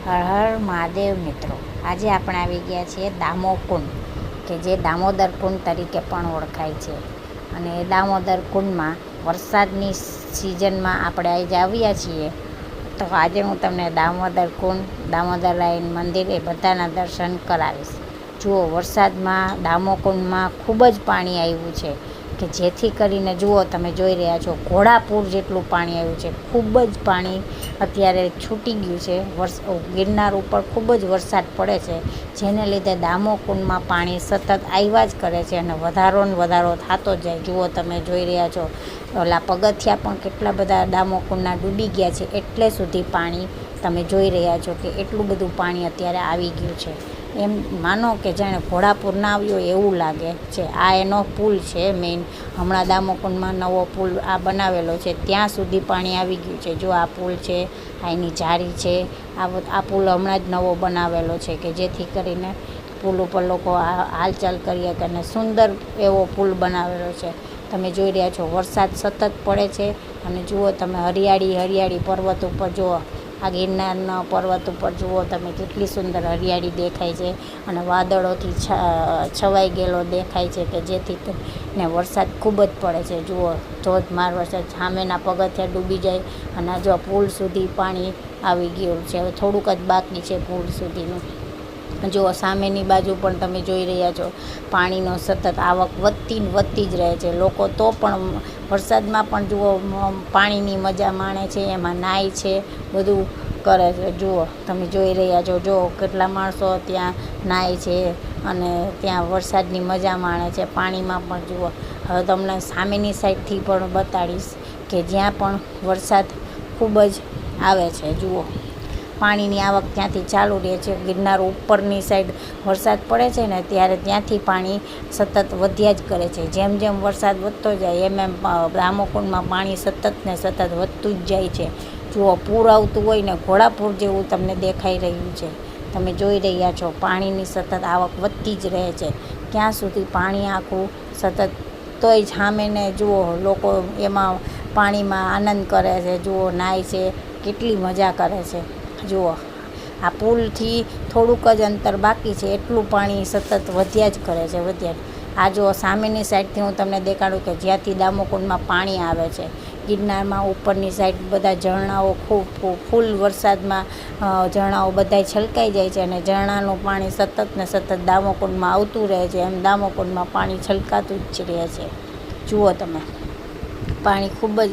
હર હર મહાદેવ મિત્રો, આજે આપણે આવી ગયા છીએ દામોકુંડ, કે જે દામોદર કુંડ તરીકે પણ ઓળખાય છે. અને એ દામોદર કુંડમાં વરસાદની સિઝનમાં આપણે આજે આવ્યા છીએ. તો આજે હું તમને દામોદર કુંડ, દામોદર રાયન મંદિર એ બધાના દર્શન કરાવીશ. જુઓ, વરસાદમાં દામોકુંડમાં ખૂબ જ પાણી આવ્યું છે, કે જેથી કરીને જુઓ તમે જોઈ રહ્યા છો ઘોડાપૂર જેટલું પાણી આવ્યું છે. ખૂબ જ પાણી અત્યારે છૂટી ગયું છે. ગિરનાર ઉપર ખૂબ જ વરસાદ પડે છે, જેને લીધે દામોકુંડમાં પાણી સતત આવ્યા જ કરે છે અને વધારો ને વધારો થતો જ જાય. જુઓ તમે જોઈ રહ્યા છો, ઓલા પગથિયા પણ કેટલા બધા દામોકુંડના ડૂબી ગયા છે. એટલે સુધી પાણી તમે જોઈ રહ્યા છો કે એટલું બધું પાણી અત્યારે આવી ગયું છે. એમ માનો કે જાણે ઘોડાપૂર ના આવ્યો એવું લાગે છે. આ એનો પુલ છે મેઇન. હમણાં દામોકુંડમાં નવો પુલ આ બનાવેલો છે, ત્યાં સુધી પાણી આવી ગયું છે. જો આ પુલ છે, આ એની જારી છે. આ પુલ હમણાં જ નવો બનાવેલો છે, કે જેથી કરીને પુલ ઉપર લોકો હાલચાલ કરી શકે અને સુંદર એવો પુલ બનાવેલો છે. તમે જોઈ રહ્યા છો વરસાદ સતત પડે છે. અને જુઓ તમે હરિયાળી પર્વત ઉપર જુઓ, આ ગિરનારના પર્વત ઉપર જુઓ તમે કેટલી સુંદર હરિયાળી દેખાય છે. અને વાદળોથી છવાઈ ગયેલો દેખાય છે, કે જેથી ને વરસાદ ખૂબ જ પડે છે. જુઓ ધોધમાર વરસાદ, સામેના પગથિયા ડૂબી જાય અને જો પુલ સુધી પાણી આવી ગયું છે. હવે થોડુંક જ બાકી છે પુલ સુધીનું. જુઓ સામેની બાજુ પણ તમે જોઈ રહ્યા છો પાણીનો સતત આવક વધતી જ રહે છે. લોકો તો પણ વરસાદમાં પણ જુઓ પાણીની મજા માણે છે, એમાં નાય છે, બધું કરે છે. જુઓ તમે જોઈ રહ્યા છો, જો કેટલા માણસો ત્યાં નાય છે અને ત્યાં વરસાદની મજા માણે છે. પાણીમાં પણ જુઓ, હવે તમને સામેની સાઈડથી પણ બતાડીશ કે જ્યાં પણ વરસાદ ખૂબ જ આવે છે. જુઓ પાણીની આવક ત્યાંથી ચાલુ રહે છે. ગિરનાર ઉપરની સાઈડ વરસાદ પડે છે ને, ત્યારે ત્યાંથી પાણી સતત વધ્યા જ કરે છે. જેમ જેમ વરસાદ વધતો જાય એમ દામોકુંડમાં પાણી સતત વધતું જ જાય છે. જુઓ પૂર આવતું હોય ને ઘોડાપૂર જેવું તમને દેખાઈ રહ્યું છે. તમે જોઈ રહ્યા છો પાણીની સતત આવક વધતી જ રહે છે. ક્યાં સુધી પાણી આખું સતત, તોય સામેને જુઓ લોકો એમાં પાણીમાં આનંદ કરે છે. જુઓ નાય છે, કેટલી મજા કરે છે. જુઓ આ પુલથી થોડુંક જ અંતર બાકી છે, એટલું પાણી સતત વધ્યા જ કરે છે. આ જો સામેની સાઈડથી હું તમને દેખાડું કે જ્યાંથી દામોકુંડમાં પાણી આવે છે. ગિરનારમાં ઉપરની સાઈડ બધા ઝરણાઓ ખૂબ ફૂલ વરસાદમાં ઝરણાઓ બધાય છલકાઈ જાય છે અને ઝરણાનું પાણી સતત દામોકુંડમાં આવતું રહે છે. એમ દામોકુંડમાં પાણી છલકાતું જ રહે છે. જુઓ તમે પાણી ખૂબ જ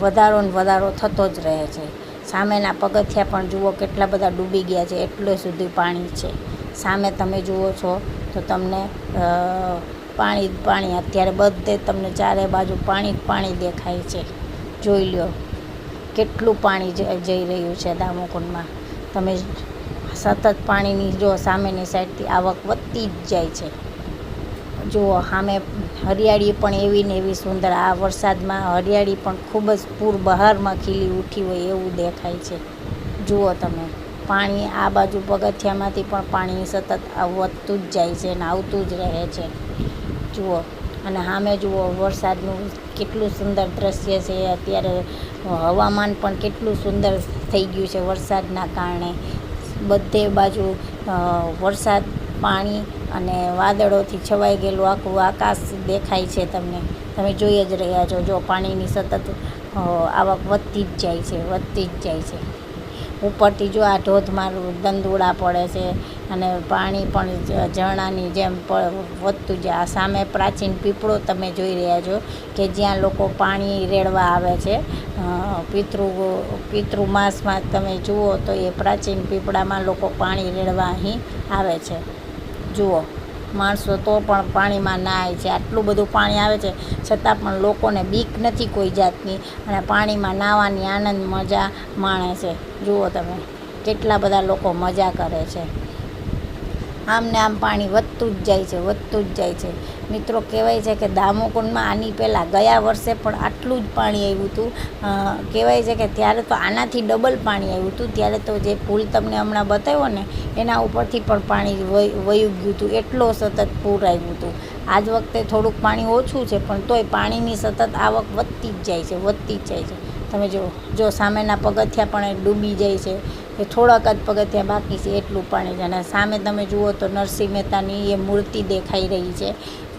વધારો થતો જ રહે છે. સામેના પગથિયા પણ જુઓ કેટલા બધા ડૂબી ગયા છે, એટલે સુધી પાણી છે. સામે તમે જુઓ છો તો તમને પાણી અત્યારે બધે તમને ચારે બાજુ પાણી દેખાય છે. જોઈ લ્યો કેટલું પાણી જઈ રહ્યું છે દામોકુંડમાં. તમે સતત પાણીની જો સામેની સાઈડથી આવક વધતી જ જાય છે. જુઓ સામે હરિયાળી પણ એવી ને એવી સુંદર. આ વરસાદમાં હરિયાળી પણ ખૂબ જ પૂર બહારમાં ખીલી ઉઠી હોય એવું દેખાય છે. જુઓ તમે પાણી આ બાજુ પગથિયામાંથી પણ પાણી સતત વધતું જ જાય છે અને આવતું જ રહે છે. જુઓ અને સામે જુઓ વરસાદનું કેટલું સુંદર દ્રશ્ય છે. અત્યારે હવામાન પણ કેટલું સુંદર થઈ ગયું છે વરસાદના કારણે. બધે બાજુ વરસાદ, પાણી અને વાદળોથી છવાઈ ગયેલું આખું આકાશ દેખાય છે તમને. તમે જોઈ જ રહ્યા છો, જો પાણીની સતત આવક વધતી જ જાય છે. ઉપરથી જો આ ધોધમાર દંદુડા પડે છે અને પાણી પણ ઝરણાની જેમ વધતું જાય. આ સામે પ્રાચીન પીપળો તમે જોઈ રહ્યા છો, કે જ્યાં લોકો પાણી રેડવા આવે છે. પિતૃ માસમાં તમે જુઓ તો એ પ્રાચીન પીપળામાં લોકો પાણી રેડવા અહીં આવે છે. જુઓ માણસો તો પણ પાણીમાં નાય છે. આટલું બધું પાણી આવે છે છતાં પણ લોકોને બીક નથી કોઈ જાતની, અને પાણીમાં નાહવાની આનંદ મજા માણે છે. જુઓ તમે કેટલા બધા લોકો મજા કરે છે. આમ ને આમ પાણી વધતું જ જાય છે. મિત્રો કહેવાય છે કે દામોકુંડમાં આની પહેલાં ગયા વર્ષે પણ આટલું જ પાણી આવ્યું હતું. કહેવાય છે કે ત્યારે તો આનાથી ડબલ પાણી આવ્યું હતું. ત્યારે તો જે પુલ તમને હમણાં બતાવ્યો ને એના ઉપરથી પણ પાણી વયું ગયું હતું. એટલો સતત પૂર આવ્યું હતું. આજ વખતે થોડુંક પાણી ઓછું છે, પણ તોય પાણીની સતત આવક વધતી જ જાય છે. તમે જો સામેના પગથિયા પણ ડૂબી જાય છે. એ થોડાક જ પગથિયાં બાકી છે એટલું પાણી છે. અને સામે તમે જુઓ તો નરસિંહ મહેતાની એ મૂર્તિ દેખાઈ રહી છે.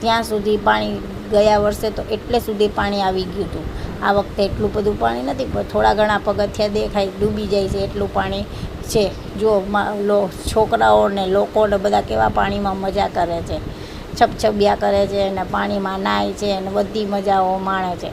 ત્યાં સુધી પાણી, ગયા વર્ષે તો એટલે સુધી પાણી આવી ગયું હતું. આ વખતે એટલું બધું પાણી નથી, પણ થોડા ઘણા પગથિયાં દેખાય, ડૂબી જાય છે એટલું પાણી છે. જો છોકરાઓ ને લોકો ને બધા કેવા પાણીમાં મજા કરે છે, છપછપિયા કરે છે અને પાણીમાં નાય છે અને બધી મજાઓ માણે છે.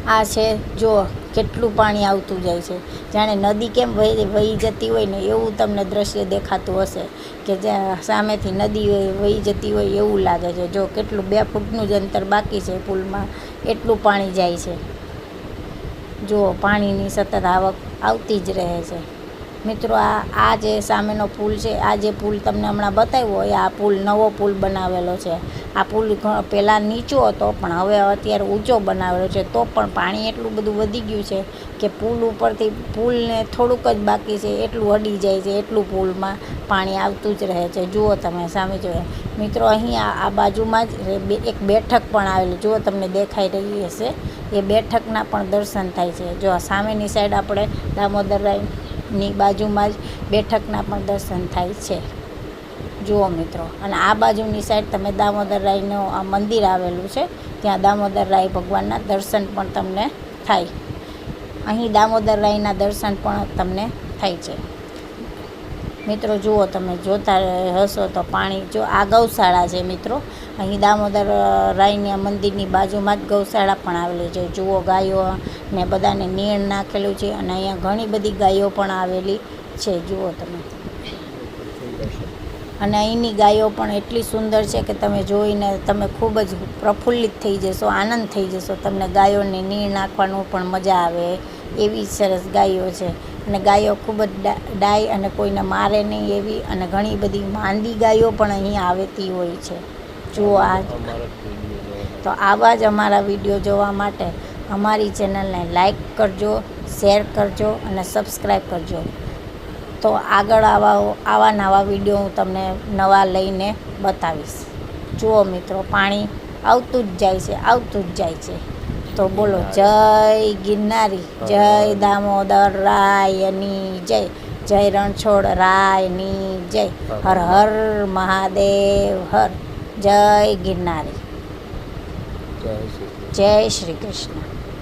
આ છે જો કેટલું પાણી આવતું જાય છે, જાણે નદી કેમ વહી જતી હોય ને એવું તમને દ્રશ્ય દેખાતું હશે, કે જ્યાં સામેથી નદી વહી જતી હોય એવું લાગે છે. જો કેટલું 2 ફૂટનું જ અંતર બાકી છે પુલમાં, એટલું પાણી જાય છે. જો પાણીની સતત આવક આવતી જ રહે છે. મિત્રો આ જે સામેનો પુલ છે, આ જે પુલ તમને હમણાં બતાવ્યો હોય, આ પુલ નવો પુલ બનાવેલો છે. આ પુલ પહેલાં નીચો હતો પણ હવે અત્યારે ઊંચો બનાવેલો છે. તો પણ પાણી એટલું બધું વધી ગયું છે કે પુલ ઉપરથી, પુલને થોડુંક જ બાકી છે એટલું અડી જાય છે, એટલું પુલમાં પાણી આવતું જ રહે છે. જુઓ તમે સામે જોઈએ મિત્રો, અહીં આ બાજુમાં જ એક બેઠક પણ આવેલી, જુઓ તમને દેખાઈ રહી હશે. એ બેઠકના પણ દર્શન થાય છે. જો આ સામેની સાઈડ આપણે દામોદર રાયની બાજુમાં જ બેઠકના પણ દર્શન થાય છે. જુઓ મિત્રો, અને આ બાજુની સાઈડ તમે દામોદર રાયનું આ મંદિર આવેલું છે, ત્યાં દામોદર રાય ભગવાનના દર્શન પણ તમને થાય. અહીં દામોદર રાયના દર્શન પણ તમને થાય છે. મિત્રો જુઓ, તમે જોતા હશો તો પાણી, જો આ ગૌશાળા છે મિત્રો. અહીં દામોદર રાયના મંદિરની બાજુમાં જ ગૌશાળા પણ આવેલી છે. જુઓ ગાયો ને બધાને નીણ નાખેલું છે અને અહીંયા ઘણી બધી ગાયો પણ આવેલી છે. જુઓ તમે, અને અહીંની ગાયો પણ એટલી સુંદર છે કે તમે જોઈને તમે ખૂબ જ પ્રફુલ્લિત થઈ જશો, આનંદ થઈ જશો. તમને ગાયોને નીણ નાખવાનું પણ મજા આવે એવી સરસ ગાયો છે. અને ગાયો ખૂબ જ ડાય અને કોઈને મારે નહીં એવી, અને ઘણી બધી માંદી ગાયો પણ અહીં આવતી હોય છે. જુઓ તો આવા જ અમારા વિડીયો જોવા માટે અમારી ચેનલને લાઈક કરજો, શેર કરજો અને સબસ્ક્રાઈબ કરજો. તો આગળ આવા નવા વિડીયો હું તમને નવા લઈને બતાવીશ. જુઓ મિત્રો, પાણી આવતું જ જાય છે, આવતું જ જાય છે. તો બોલો જય ગિરનારી, જય દામોદર રાયની જય, જય રણછોડ રાયની જય, હર હર મહાદેવ હર, જય ગિરનારી, જય શ્રી કૃષ્ણ.